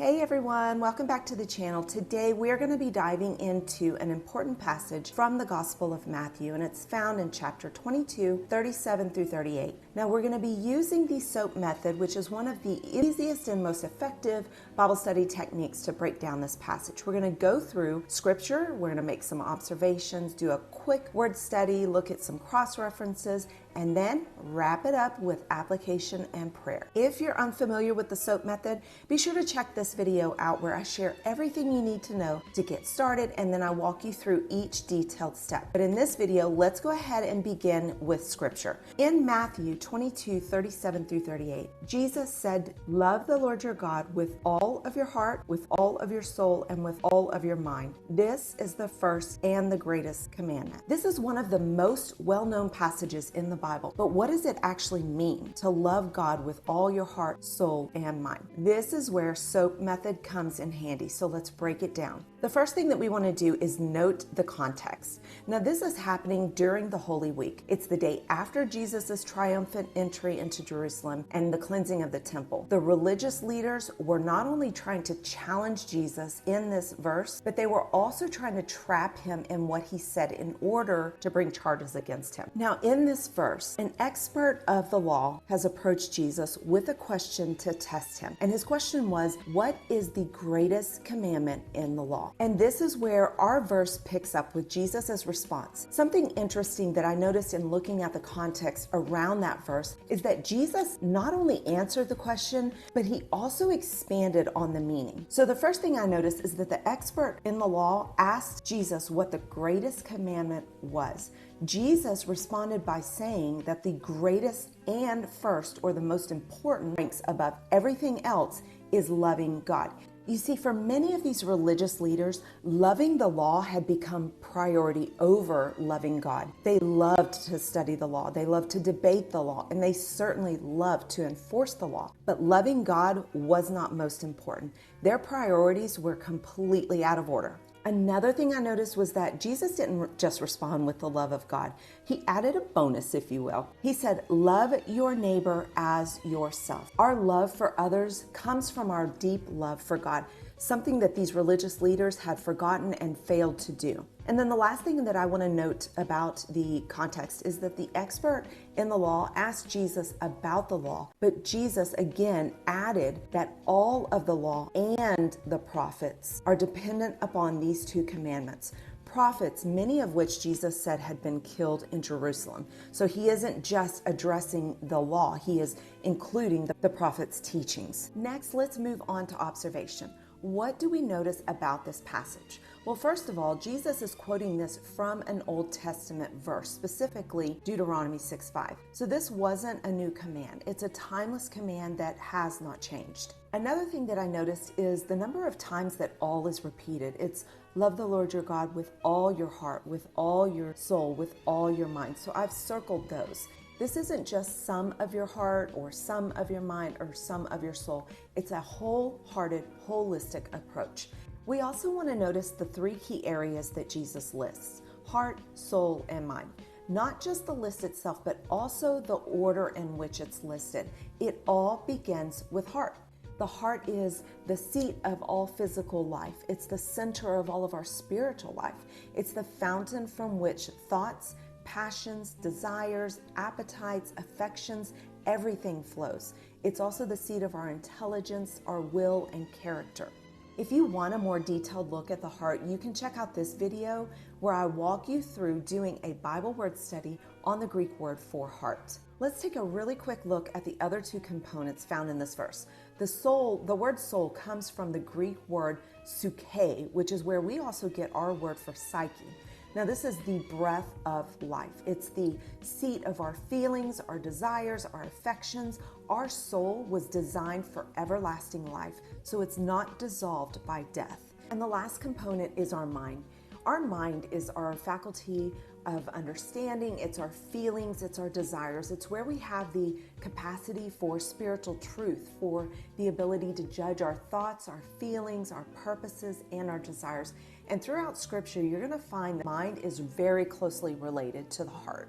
Hey everyone, welcome back to the channel. Today we're going to be diving into an important passage from the Gospel of Matthew, and it's found in chapter 22, 37 through 38. Now we're going to be using the SOAP method, which is one of the easiest and most effective Bible study techniques to break down this passage. We're going to go through scripture, we're going to make some observations, do a quick word study, look at some cross references, and then wrap it up with application and prayer. If you're unfamiliar with the SOAP method, be sure to check this video out where I share everything you need to know to get started, and then I walk you through each detailed step. But in this video, let's go ahead and begin with scripture. In Matthew 22, 37 through 38, Jesus said, "Love the Lord your God with all of your heart, with all of your soul, and with all of your mind. This is the first and the greatest commandment." This is one of the most well-known passages in the Bible, but what does it actually mean to love God with all your heart, soul, and mind? This is where SOAP method comes in handy, so let's break it down. The first thing that we want to do is note the context. Now this is happening during the Holy Week. It's the day after Jesus' triumphant entry into Jerusalem and the cleansing of the temple. The religious leaders were not only trying to challenge Jesus in this verse, but they were also trying to trap him in what he said in order to bring charges against him. Now in this verse, an expert of the law has approached Jesus with a question to test him. And his question was, what is the greatest commandment in the law? And this is where our verse picks up with Jesus' response. Something interesting that I noticed in looking at the context around that verse is that Jesus not only answered the question, but he also expanded on the meaning. So the first thing I noticed is that the expert in the law asked Jesus what the greatest commandment was. Jesus responded by saying that the greatest and first, or the most important, ranks above everything else is loving God. You see, for many of these religious leaders, loving the law had become priority over loving God. They loved to study the law, they loved to debate the law, and they certainly loved to enforce the law. But loving God was not most important. Their priorities were completely out of order. Another thing I noticed was that Jesus didn't just respond with the love of God. He added a bonus, if you will. He said, love your neighbor as yourself. Our love for others comes from our deep love for God, something that these religious leaders had forgotten and failed to do. And then the last thing that I want to note about the context is that the expert in the law asked Jesus about the law, but Jesus again added that all of the law and the prophets are dependent upon these two commandments. Prophets, many of which Jesus said had been killed in Jerusalem. So he isn't just addressing the law, he is including the prophets' teachings. Next, let's move on to observation. What do we notice about this passage? Well, first of all, Jesus is quoting this from an Old Testament verse, specifically Deuteronomy 6:5. So this wasn't a new command. It's a timeless command that has not changed. Another thing that I noticed is the number of times that all is repeated. It's love the Lord your God with all your heart, with all your soul, with all your mind. So I've circled those. This isn't just some of your heart or some of your mind or some of your soul. It's a wholehearted, holistic approach. We also want to notice the three key areas that Jesus lists: heart, soul, and mind. Not just the list itself, but also the order in which it's listed. It all begins with heart. The heart is the seat of all physical life. It's the center of all of our spiritual life. It's the fountain from which thoughts, passions, desires, appetites, affections, everything flows. It's also the seat of our intelligence, our will, and character. If you want a more detailed look at the heart, you can check out this video where I walk you through doing a Bible word study on the Greek word for heart. Let's take a really quick look at the other two components found in this verse. The word soul comes from the Greek word psyche, which is where we also get our word for psyche. Now this is the breath of life. It's the seat of our feelings, our desires, our affections. Our soul was designed for everlasting life, so it's not dissolved by death. And the last component is our mind. Our mind is our faculty of understanding, it's our feelings, it's our desires. It's where we have the capacity for spiritual truth, for the ability to judge our thoughts, our feelings, our purposes, and our desires. And throughout Scripture, you're going to find the mind is very closely related to the heart.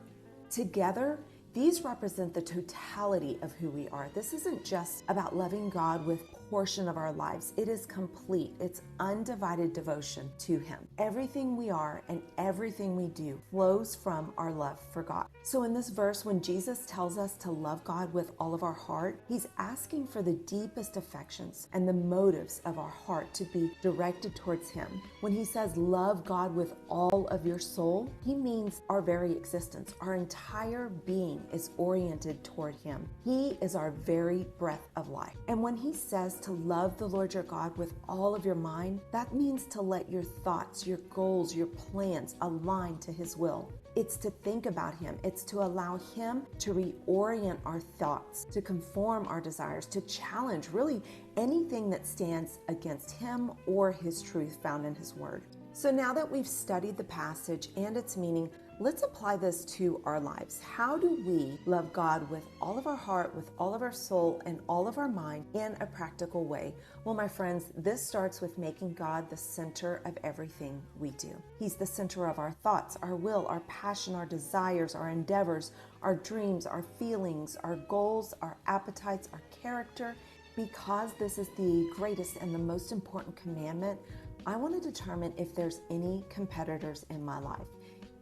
Together, these represent the totality of who we are. This isn't just about loving God with portion of our lives. It is complete. It's undivided devotion to Him. Everything we are and everything we do flows from our love for God. So in this verse, when Jesus tells us to love God with all of our heart, He's asking for the deepest affections and the motives of our heart to be directed towards Him. When He says love God with all of your soul, He means our very existence. Our entire being is oriented toward Him. He is our very breath of life. And when He says to love the Lord your God with all of your mind, that means to let your thoughts, your goals, your plans align to His will. It's to think about Him. It's to allow Him to reorient our thoughts, to conform our desires, to challenge really anything that stands against Him or His truth found in His Word. So now that we've studied the passage and its meaning, let's apply this to our lives. How do we love God with all of our heart, with all of our soul, and all of our mind in a practical way? Well, my friends, this starts with making God the center of everything we do. He's the center of our thoughts, our will, our passion, our desires, our endeavors, our dreams, our feelings, our goals, our appetites, our character. Because this is the greatest and the most important commandment, I want to determine if there's any competitors in my life.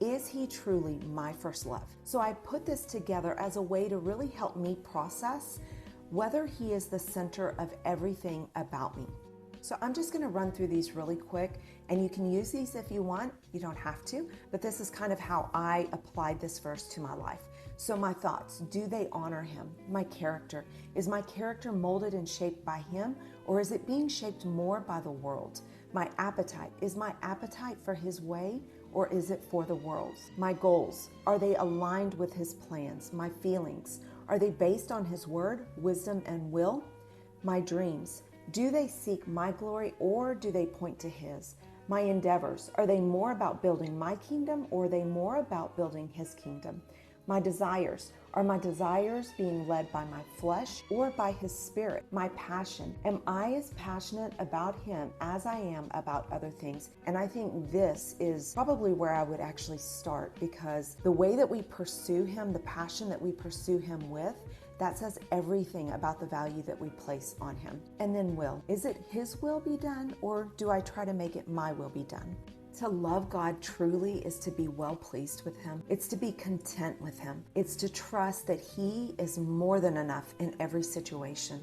Is He truly my first love? So I put this together as a way to really help me process whether He is the center of everything about me. So I'm just going to run through these really quick, and you can use these if you want. You don't have to, but this is kind of how I applied this verse to my life. So my thoughts, do they honor Him? My character, is my character molded and shaped by Him, or is it being shaped more by the world? My appetite, is my appetite for His way, or is it for the world's? My goals, are they aligned with His plans? My feelings, are they based on His word, wisdom, and will? My dreams, do they seek my glory or do they point to His? My endeavors, are they more about building my kingdom or are they more about building His kingdom? My desires, are my desires being led by my flesh or by His Spirit? My passion, am I as passionate about Him as I am about other things? And I think this is probably where I would actually start, because the way that we pursue Him, the passion that we pursue Him with, that says everything about the value that we place on Him. And then will. Is it His will be done, or do I try to make it my will be done? To love God truly is to be well pleased with Him. It's to be content with Him. It's to trust that He is more than enough in every situation.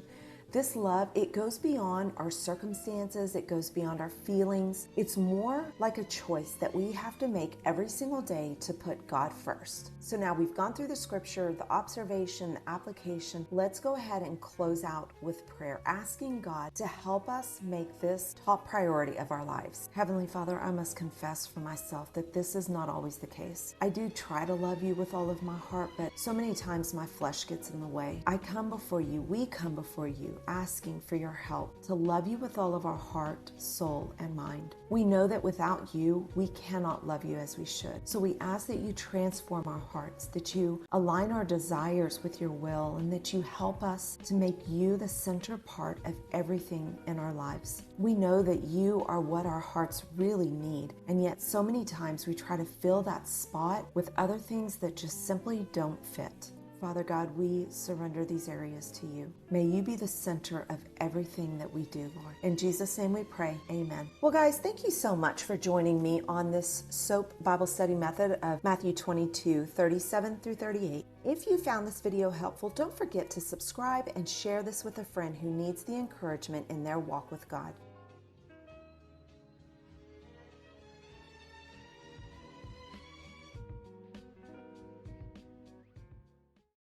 This love, it goes beyond our circumstances. It goes beyond our feelings. It's more like a choice that we have to make every single day to put God first. So now we've gone through the scripture, the observation, the application. Let's go ahead and close out with prayer, asking God to help us make this top priority of our lives. Heavenly Father, I must confess for myself that this is not always the case. I do try to love You with all of my heart, but so many times my flesh gets in the way. I come before You, we come before You, asking for Your help to love You with all of our heart, soul, and mind. We know that without You, we cannot love You as we should. So we ask that You transform our hearts, that You align our desires with Your will, and that You help us to make You the center part of everything in our lives. We know that You are what our hearts really need, and yet so many times we try to fill that spot with other things that just simply don't fit. Father God, we surrender these areas to You. May You be the center of everything that we do, Lord. In Jesus' name we pray, amen. Well, guys, thank you so much for joining me on this SOAP Bible study method of Matthew 22, 37 through 38. If you found this video helpful, don't forget to subscribe and share this with a friend who needs the encouragement in their walk with God.